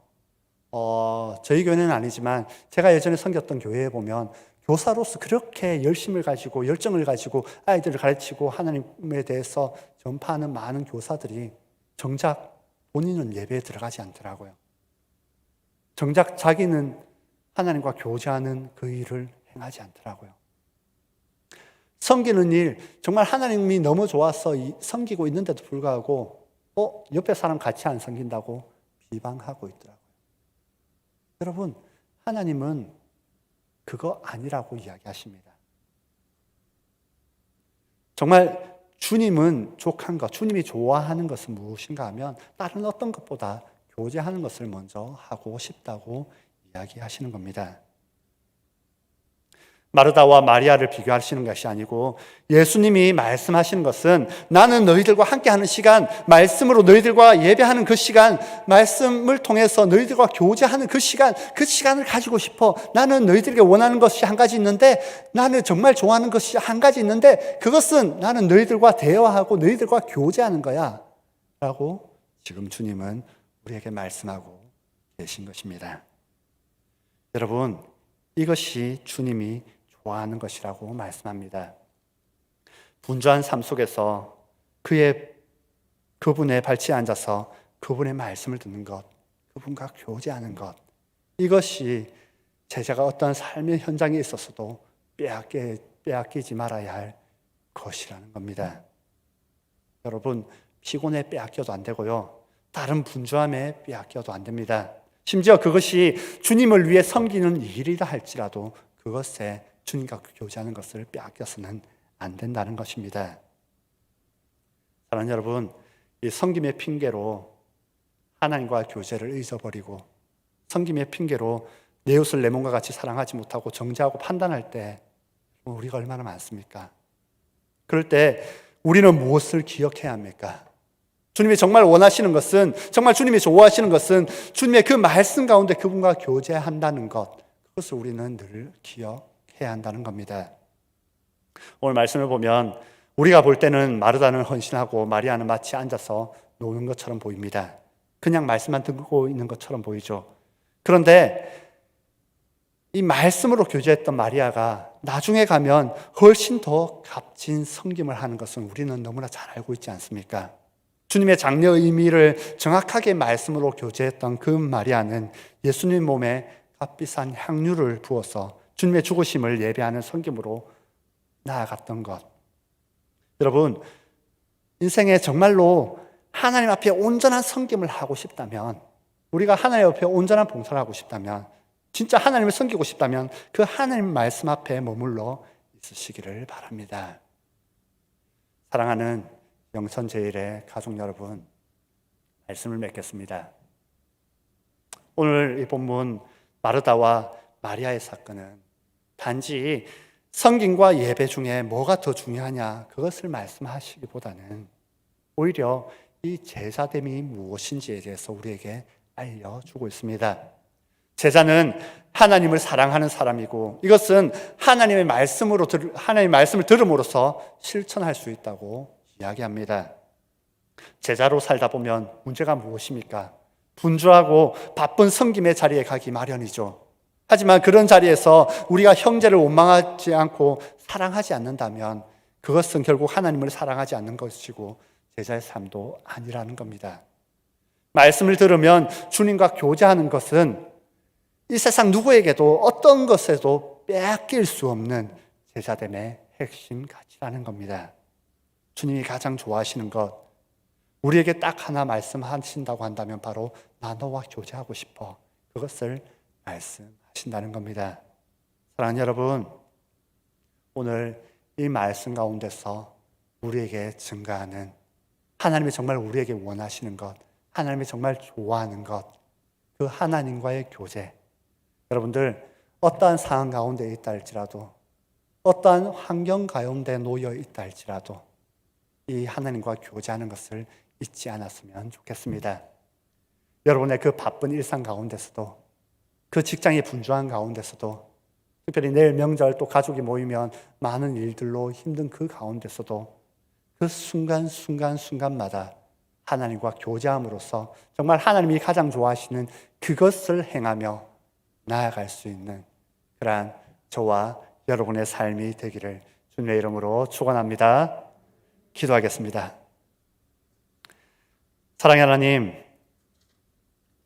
저희 교회는 아니지만 제가 예전에 섬겼던 교회에 보면 교사로서 그렇게 열심을 가지고 열정을 가지고 아이들을 가르치고 하나님에 대해서 전파하는 많은 교사들이 정작 본인은 예배에 들어가지 않더라고요. 정작 자기는 하나님과 교제하는 그 일을 행하지 않더라고요. 섬기는 일, 정말 하나님이 너무 좋아서 섬기고 있는데도 불구하고 옆에 사람 같이 안 섬긴다고 비방하고 있더라고요. 여러분, 하나님은 그거 아니라고 이야기하십니다. 정말 주님은 족한 것, 주님이 좋아하는 것은 무엇인가 하면 다른 어떤 것보다 교제하는 것을 먼저 하고 싶다고 이야기하시는 겁니다. 마르다와 마리아를 비교하시는 것이 아니고 예수님이 말씀하시는 것은 나는 너희들과 함께하는 시간, 말씀으로 너희들과 예배하는 그 시간, 말씀을 통해서 너희들과 교제하는 그 시간을 가지고 싶어. 나는 너희들에게 원하는 것이 한 가지 있는데 나는 정말 좋아하는 것이 한 가지 있는데 그것은 나는 너희들과 대화하고 너희들과 교제하는 거야 라고 지금 주님은 우리에게 말씀하고 계신 것입니다. 여러분, 이것이 주님이 좋아하는 것이라고 말씀합니다. 분주한 삶 속에서 그분의 발치에 앉아서 그분의 말씀을 듣는 것, 그분과 교제하는 것, 이것이 제자가 어떤 삶의 현장에 있어서도 빼앗기지 말아야 할 것이라는 겁니다. 여러분, 피곤에 빼앗겨도 안 되고요. 다른 분주함에 빼앗겨도 안 됩니다. 심지어 그것이 주님을 위해 섬기는 일이라 할지라도 그것에 주님과 교제하는 것을 빼앗겨서는 안 된다는 것입니다. 사랑하는 여러분, 이 섬김의 핑계로 하나님과 교제를 잊어버리고 섬김의 핑계로 내 이웃을 내 몸과 같이 사랑하지 못하고 정죄하고 판단할 때 우리가 얼마나 많습니까? 그럴 때 우리는 무엇을 기억해야 합니까? 주님이 정말 원하시는 것은, 정말 주님이 좋아하시는 것은 주님의 그 말씀 가운데 그분과 교제한다는 것, 그것을 우리는 늘 기억해야 한다는 겁니다. 오늘 말씀을 보면 우리가 볼 때는 마르다는 헌신하고 마리아는 마치 앉아서 노는 것처럼 보입니다. 그냥 말씀만 듣고 있는 것처럼 보이죠. 그런데 이 말씀으로 교제했던 마리아가 나중에 가면 훨씬 더 값진 섬김을 하는 것은 우리는 너무나 잘 알고 있지 않습니까? 주님의 장려 의미를 정확하게 말씀으로 교제했던 그 마리아는 예수님 몸에 값비싼 향유를 부어서 주님의 죽으심을 예배하는 섬김으로 나아갔던 것. 여러분, 인생에 정말로 하나님 앞에 온전한 섬김을 하고 싶다면, 우리가 하나님 앞에 온전한 봉사를 하고 싶다면, 진짜 하나님을 섬기고 싶다면 그 하나님 말씀 앞에 머물러 있으시기를 바랍니다. 사랑하는 영천제일의 가족 여러분, 말씀을 맺겠습니다. 오늘 이 본문 마르다와 마리아의 사건은 단지 섬김과 예배 중에 뭐가 더 중요하냐 그것을 말씀하시기보다는 오히려 이 제자됨이 무엇인지에 대해서 우리에게 알려주고 있습니다. 제자는 하나님을 사랑하는 사람이고, 이것은 하나님의 말씀을 들음으로써 실천할 수 있다고 이야기합니다. 제자로 살다 보면 문제가 무엇입니까? 분주하고 바쁜 섬김의 자리에 가기 마련이죠. 하지만 그런 자리에서 우리가 형제를 원망하지 않고 사랑하지 않는다면 그것은 결국 하나님을 사랑하지 않는 것이고 제자의 삶도 아니라는 겁니다. 말씀을 들으면 주님과 교제하는 것은 이 세상 누구에게도 어떤 것에도 빼앗길 수 없는 제자됨의 핵심 가치라는 겁니다. 주님이 가장 좋아하시는 것, 우리에게 딱 하나 말씀하신다고 한다면 바로 나 너와 교제하고 싶어, 그것을 말씀하신다는 겁니다. 사랑하는 여러분, 오늘 이 말씀 가운데서 우리에게 증가하는 하나님이 정말 우리에게 원하시는 것, 하나님이 정말 좋아하는 것, 그 하나님과의 교제, 여러분들 어떠한 상황 가운데 있다 할지라도, 어떠한 환경 가운데 놓여 있다 할지라도 이 하나님과 교제하는 것을 잊지 않았으면 좋겠습니다. 여러분의 그 바쁜 일상 가운데서도, 그 직장의 분주한 가운데서도, 특별히 내일 명절 또 가족이 모이면 많은 일들로 힘든 그 가운데서도 그 순간마다 하나님과 교제함으로써 정말 하나님이 가장 좋아하시는 그것을 행하며 나아갈 수 있는 그러한 저와 여러분의 삶이 되기를 주님의 이름으로 축원합니다. 기도하겠습니다. 사랑의 하나님,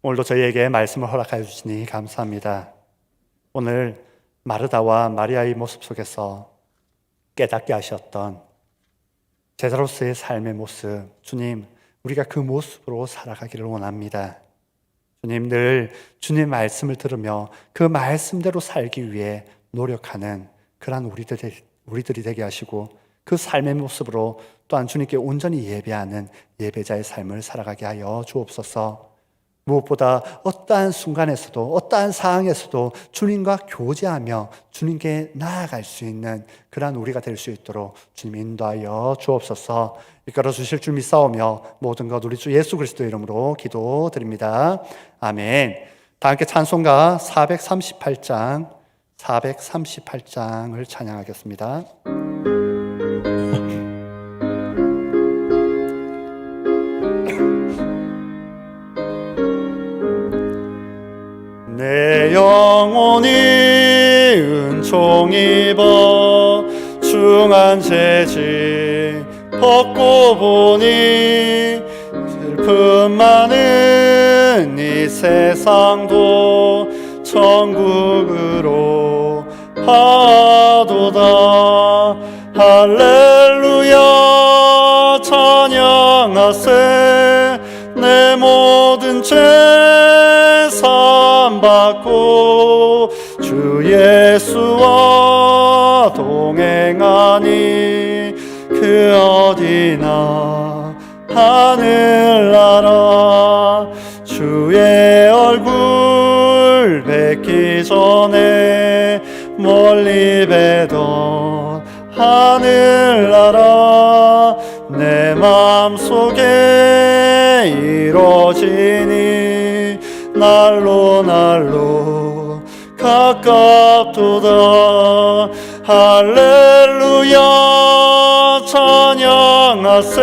오늘도 저희에게 말씀을 허락하여 주시니 감사합니다. 오늘 마르다와 마리아의 모습 속에서 깨닫게 하셨던 제자로서의 삶의 모습, 주님, 우리가 그 모습으로 살아가기를 원합니다. 주님, 늘 주님의 말씀을 들으며 그 말씀대로 살기 위해 노력하는 그러한 우리들이 되게 하시고, 그 삶의 모습으로 또한 주님께 온전히 예배하는 예배자의 삶을 살아가게 하여 주옵소서. 무엇보다 어떠한 순간에서도, 어떠한 상황에서도 주님과 교제하며 주님께 나아갈 수 있는 그러한 우리가 될 수 있도록 주님 인도하여 주옵소서. 이끌어 주실 줄 믿사오며 모든 것 우리 주 예수 그리스도의 이름으로 기도드립니다. 아멘. 다 함께 찬송가 438장을 찬양하겠습니다. 내 영혼이 은총 입어 중한 죄짐 벗고 보니 슬픔 많은 이 세상도 천국으로 하도다. 할렐루야 찬양하세. 내 모든 죄 사함받고 주 예수와 동행하니 그 어디나 하늘나라. 주의 얼굴 뵙기 전에 멀리 뵈던 하늘나라. 내 마음속에 이루어지니 날로 가깝도다. 할렐루야 찬양하세.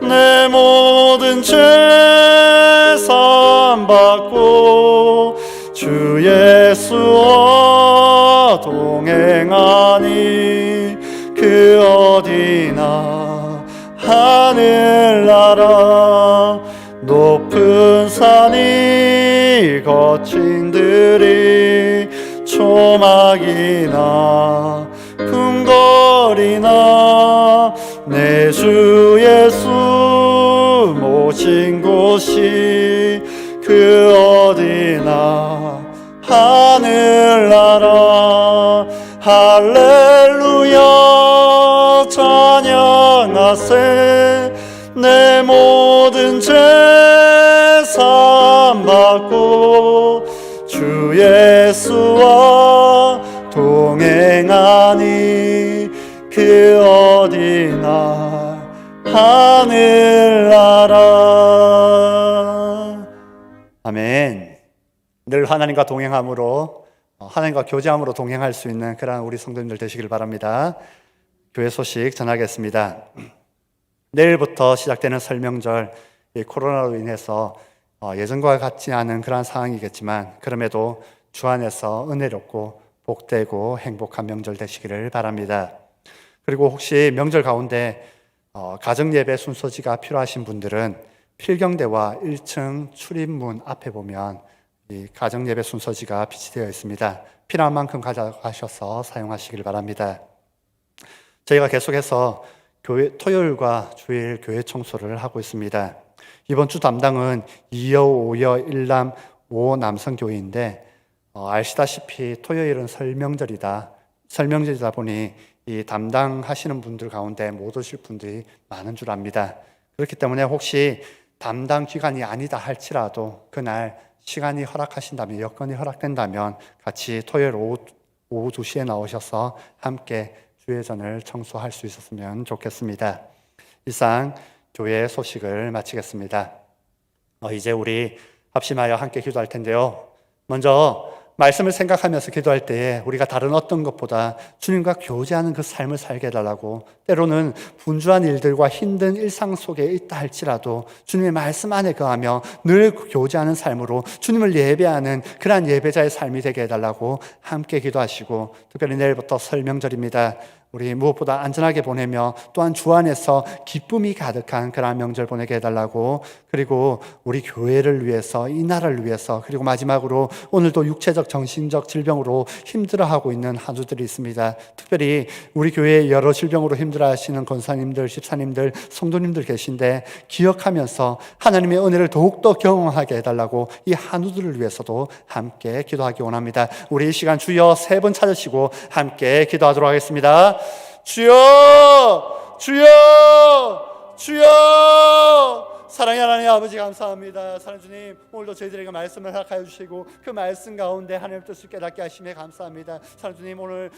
내 모든 죄 사함받고 주 예수와 동행하니 그 어디나 하늘나라. 높은 산이 거친 들이 조막이나 궁궐이나 내 주 예수 모신 곳이 그 어디나 하늘나라 할렐루야 찬양하세 내 모든 죄 사함받고 주 예수와 동행하니 그 어디나 하늘나라. 아멘. 늘 하나님과 동행함으로 하나님과 교제함으로 동행할 수 있는 그러한 우리 성도님들 되시길 바랍니다. 교회 소식 전하겠습니다. 내일부터 시작되는 설명절, 이 코로나로 인해서 예전과 같지 않은 그러한 상황이겠지만 그럼에도 주 안에서 은혜롭고 복되고 행복한 명절 되시기를 바랍니다. 그리고 혹시 명절 가운데 가정 예배 순서지가 필요하신 분들은 필경대와 1층 출입문 앞에 보면 이 가정 예배 순서지가 비치되어 있습니다. 필요한 만큼 가져가셔서 사용하시길 바랍니다. 저희가 계속해서 토요일과 주일 교회 청소를 하고 있습니다. 이번 주 담당은 2여, 5여, 1남, 5 남성교회인데 아시다시피 토요일은 설명절이다 보니 이 담당하시는 분들 가운데 못 오실 분들이 많은 줄 압니다. 그렇기 때문에 혹시 담당 기간이 아니다 할지라도 그날 시간이 허락하신다면, 여건이 허락된다면 같이 토요일 오후 2시에 나오셔서 함께 주회전을 청소할 수 있었으면 좋겠습니다. 이상 교회 소식을 마치겠습니다. 이제 우리 합심하여 함께 기도할 텐데요. 먼저 말씀을 생각하면서 기도할 때에 우리가 다른 어떤 것보다 주님과 교제하는 그 삶을 살게 해달라고, 때로는 분주한 일들과 힘든 일상 속에 있다 할지라도 주님의 말씀 안에 거하며 늘 교제하는 삶으로 주님을 예배하는 그러한 예배자의 삶이 되게 해달라고 함께 기도하시고, 특별히 내일부터 설명절입니다. 우리 무엇보다 안전하게 보내며 또한 주 안에서 기쁨이 가득한 그러한 명절 보내게 해달라고, 그리고 우리 교회를 위해서, 이 나라를 위해서, 그리고 마지막으로 오늘도 육체적 정신적 질병으로 힘들어하고 있는 한우들이 있습니다. 특별히 우리 교회에 여러 질병으로 힘들어하시는 권사님들, 집사님들, 성도님들 계신데 기억하면서 하나님의 은혜를 더욱더 경험하게 해달라고 이 한우들을 위해서도 함께 기도하기 원합니다. 우리 이 시간 주여 3번 찾으시고 함께 기도하도록 하겠습니다. 주여, 주여, 주여. 사랑의 하나님 아버지 감사합니다. 사랑하는 주님, 오늘도 저희들에게 말씀을 허락하여 주시고 그 말씀 가운데 하나님의 뜻을 깨닫게 하심에 감사합니다. 사랑하는 주님, 오늘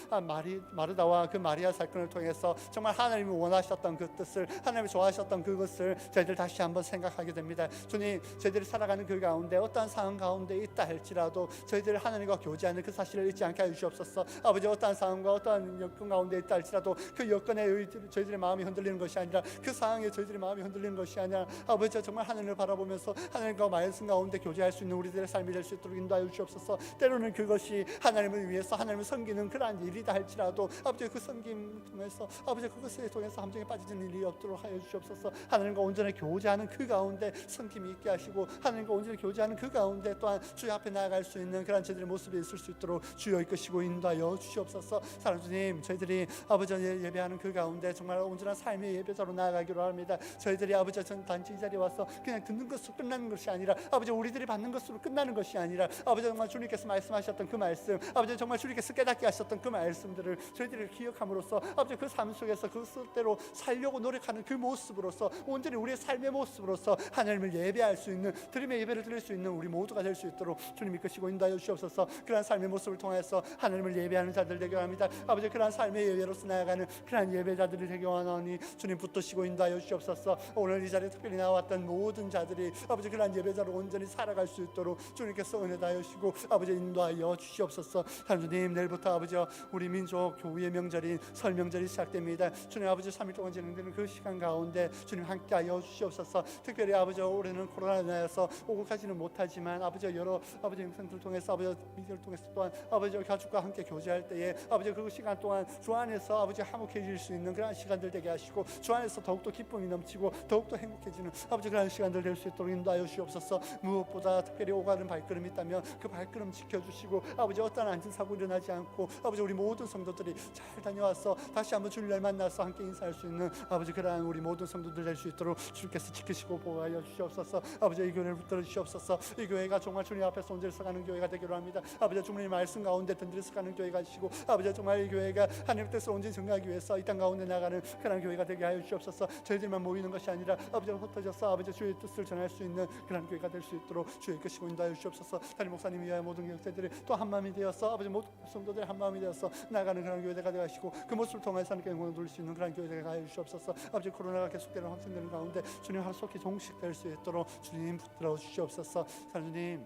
마르다와 그 마리아 사건을 통해서 정말 하나님이 원하셨던 그 뜻을, 하나님이 좋아하셨던 그것을 저희들 다시 한번 생각하게 됩니다. 주님, 저희들이 살아가는 그 가운데 어떠한 상황 가운데 있다 할지라도 저희들 하나님과 교제하는 그 사실을 잊지 않게 해주시옵소서. 아버지, 어떠한 상황과 어떠한 여건 가운데 있다 할지라도 그 여건에 저희들의 마음이 흔들리는 것이 아니라, 그 상황에 저희들의 마음이 흔들리는 것이 아니라 아버지, 정말 하나님을 바라보면서 하나님과 말씀 가운데 교제할 수 있는 우리들의 삶이 될 수 있도록 인도하여 주옵소서. 때로는 그것이 하나님을 위해서 하나님을 섬기는 그러한 일이다 할지라도 아버지, 그 섬김을 통해서 아버지 그것을 통해서 함정에 빠지는 일이 없도록 하여 주옵소서. 하나님과 온전히 교제하는 그 가운데 섬김이 있게 하시고, 하나님과 온전히 교제하는 그 가운데 또한 주의 앞에 나아갈 수 있는 그러한 저희들의 모습이 있을 수 있도록 주여 이끄시고 인도하여 주시옵소서. 사랑하는 주님, 저희들이 아버지 예배하는 그 가운데 정말 온전한 삶의 예배자로 나아가기로 합니다. 저희들이 아버지 전 단지 이 자리에 와서 그냥 듣는 것으로 끝나는 것이 아니라, 아버지 우리들이 받는 것으로 끝나는 것이 아니라, 아버지 정말 주님께서 말씀하셨던 그 말씀, 아버지 정말 주님께서 깨닫게 하셨던 그 말씀들을 저희들이 기억함으로써 아버지 그 삶 속에서 그 뜻대로 살려고 노력하는 그 모습으로서, 온전히 우리의 삶의 모습으로서 하나님을 예배할 수 있는, 드림의 예배를 드릴 수 있는 우리 모두가 될 수 있도록 주님 이끄시고 인도하여 주시옵소서. 그러한 삶의 모습을 통해서 하나님을 예배하는 자들 되게 합니다. 아버지, 그러한 삶의 예배로서 나아가는 그러한 예배자들이 되게 원하니 주님 붙드시고 인도하여 주시옵소서. 오늘 이 자리에 특별히 나왔던 모든 자들이 아버지 그러한 예배자로 온전히 살아갈 수 있도록 주님께서 은혜 다하시고 아버지 인도하여 주시옵소서. 하나님, 내일부터 아버지 우리 민족 교회의 명절인 설명절이 시작됩니다. 주님, 아버지 3일 동안 진행되는 그 시간 가운데 주님 함께하여 주시옵소서. 특별히 아버지 올해는 코로나로 인하여서 오고 가지는 못하지만 아버지 여러 아버지 영상들 통해서, 아버지 미디어를 통해서 또한 아버지 가족과 함께 교제할 때에 아버지 그 시간 동안 주 안에서 아버지 화목해질 수 있는 그런 시간들 되게 하시고, 주 안에서 더욱더 기쁨이 넘치고 더욱더 행복해지는 아버지 그런 시간들 될 수 있도록 인도하여 주옵소서. 무엇보다 특별히 오가는 발걸음이 있다면 그 발걸음 지켜주시고 아버지 어떠한 안전사고 일어나지 않고 아버지 우리 모든 성도들이 잘 다녀와서 다시 한번 주님을 만나서 함께 인사할 수 있는 아버지 그러한 우리 모든 성도들 될 수 있도록 주께서 지키시고 보호하여 주시옵소서. 아버지 이 교회를 붙들어 주시옵소서. 이 교회가 정말 주님 앞에서 온전히 서가는 교회가 되기로 합니다. 아버지 주님의 말씀 가운데 든든히 서가는 교회가 되시고 아버지 정말 이 교회가 하나님의 뜻을 온전히 정하기 위해서 이 땅 가운데 나가는 그런 교회가 되게 하여 주시옵소서. 저희들만 모이는 것이 아니라 아버지가 흩어져서 아버지 주의 뜻을 전할 수 있는 그런 교회가 될 수 있도록 주의 이끄시고 인도하여 주시옵소서. 담임 목사님 위하여 모든 교육자들이 또 한 마음이 되어서 아버지 모든 성도들이 한 마음이 되어서 나가는 그런 교회가 되게 하시고 그 모습을 통해서 하나님께 영광을 돌릴 수 있는 그런 교회가 하여 주시옵소서. 아버지 코로나가 계속되는 확산되는 가운데 주님 하루속히 종식될 수 있도록 주님 붙들어 주시옵소서. 하나님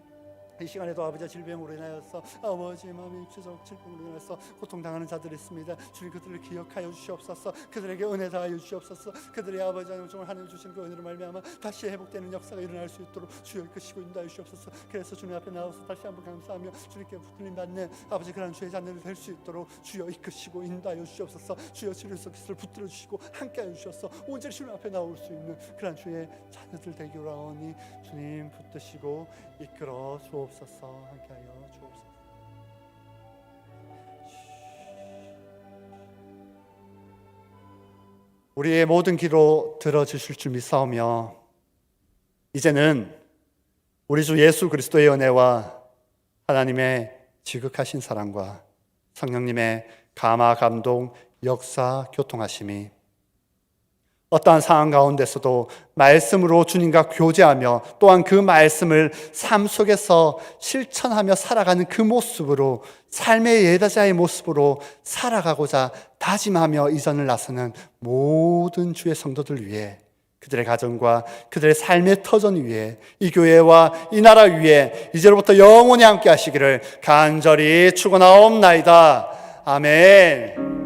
이 시간에도 아버지 질병으로 인하여서 아버지의 마음이 입체적 질병으로 인해서 고통당하는 자들이 있습니다. 주님 그들을 기억하여 주시옵소서. 그들에게 은혜 다하여 주시옵소서. 그들의 아버지 하나님 정말 하나님 주신 그 은혜로 말미암아 다시 회복되는 역사가 일어날 수 있도록 주여 이끄시고 인도하여 주시옵소서. 그래서 주님 앞에 나와서 다시 한번 감사하며 주님께 붙들림 받는 아버지 그런 주의 자녀들 될 수 있도록 주여 이끄시고 인도하여 주시옵소서. 주여 주님께서 그리스도를 붙들어 주시고 함께하여 주셔서 온전히 주님 앞에 나올 수 있는 그런 주의 자녀들 되기로 하오니 주님 붙드시고 이끌어 주옵소서. 함께하여 주옵소서. 우리의 모든 기도 들어주실 줄 믿사오며 이제는 우리 주 예수 그리스도의 은혜와 하나님의 지극하신 사랑과 성령님의 감화 감동 역사 교통하심이 어떠한 상황 가운데서도 말씀으로 주님과 교제하며 또한 그 말씀을 삶 속에서 실천하며 살아가는 그 모습으로 삶의 예다자의 모습으로 살아가고자 다짐하며 이전을 나서는 모든 주의 성도들 위해 그들의 가정과 그들의 삶의 터전 위에 이 교회와 이 나라 위에 이제로부터 영원히 함께 하시기를 간절히 축원하옵나이다. 아멘.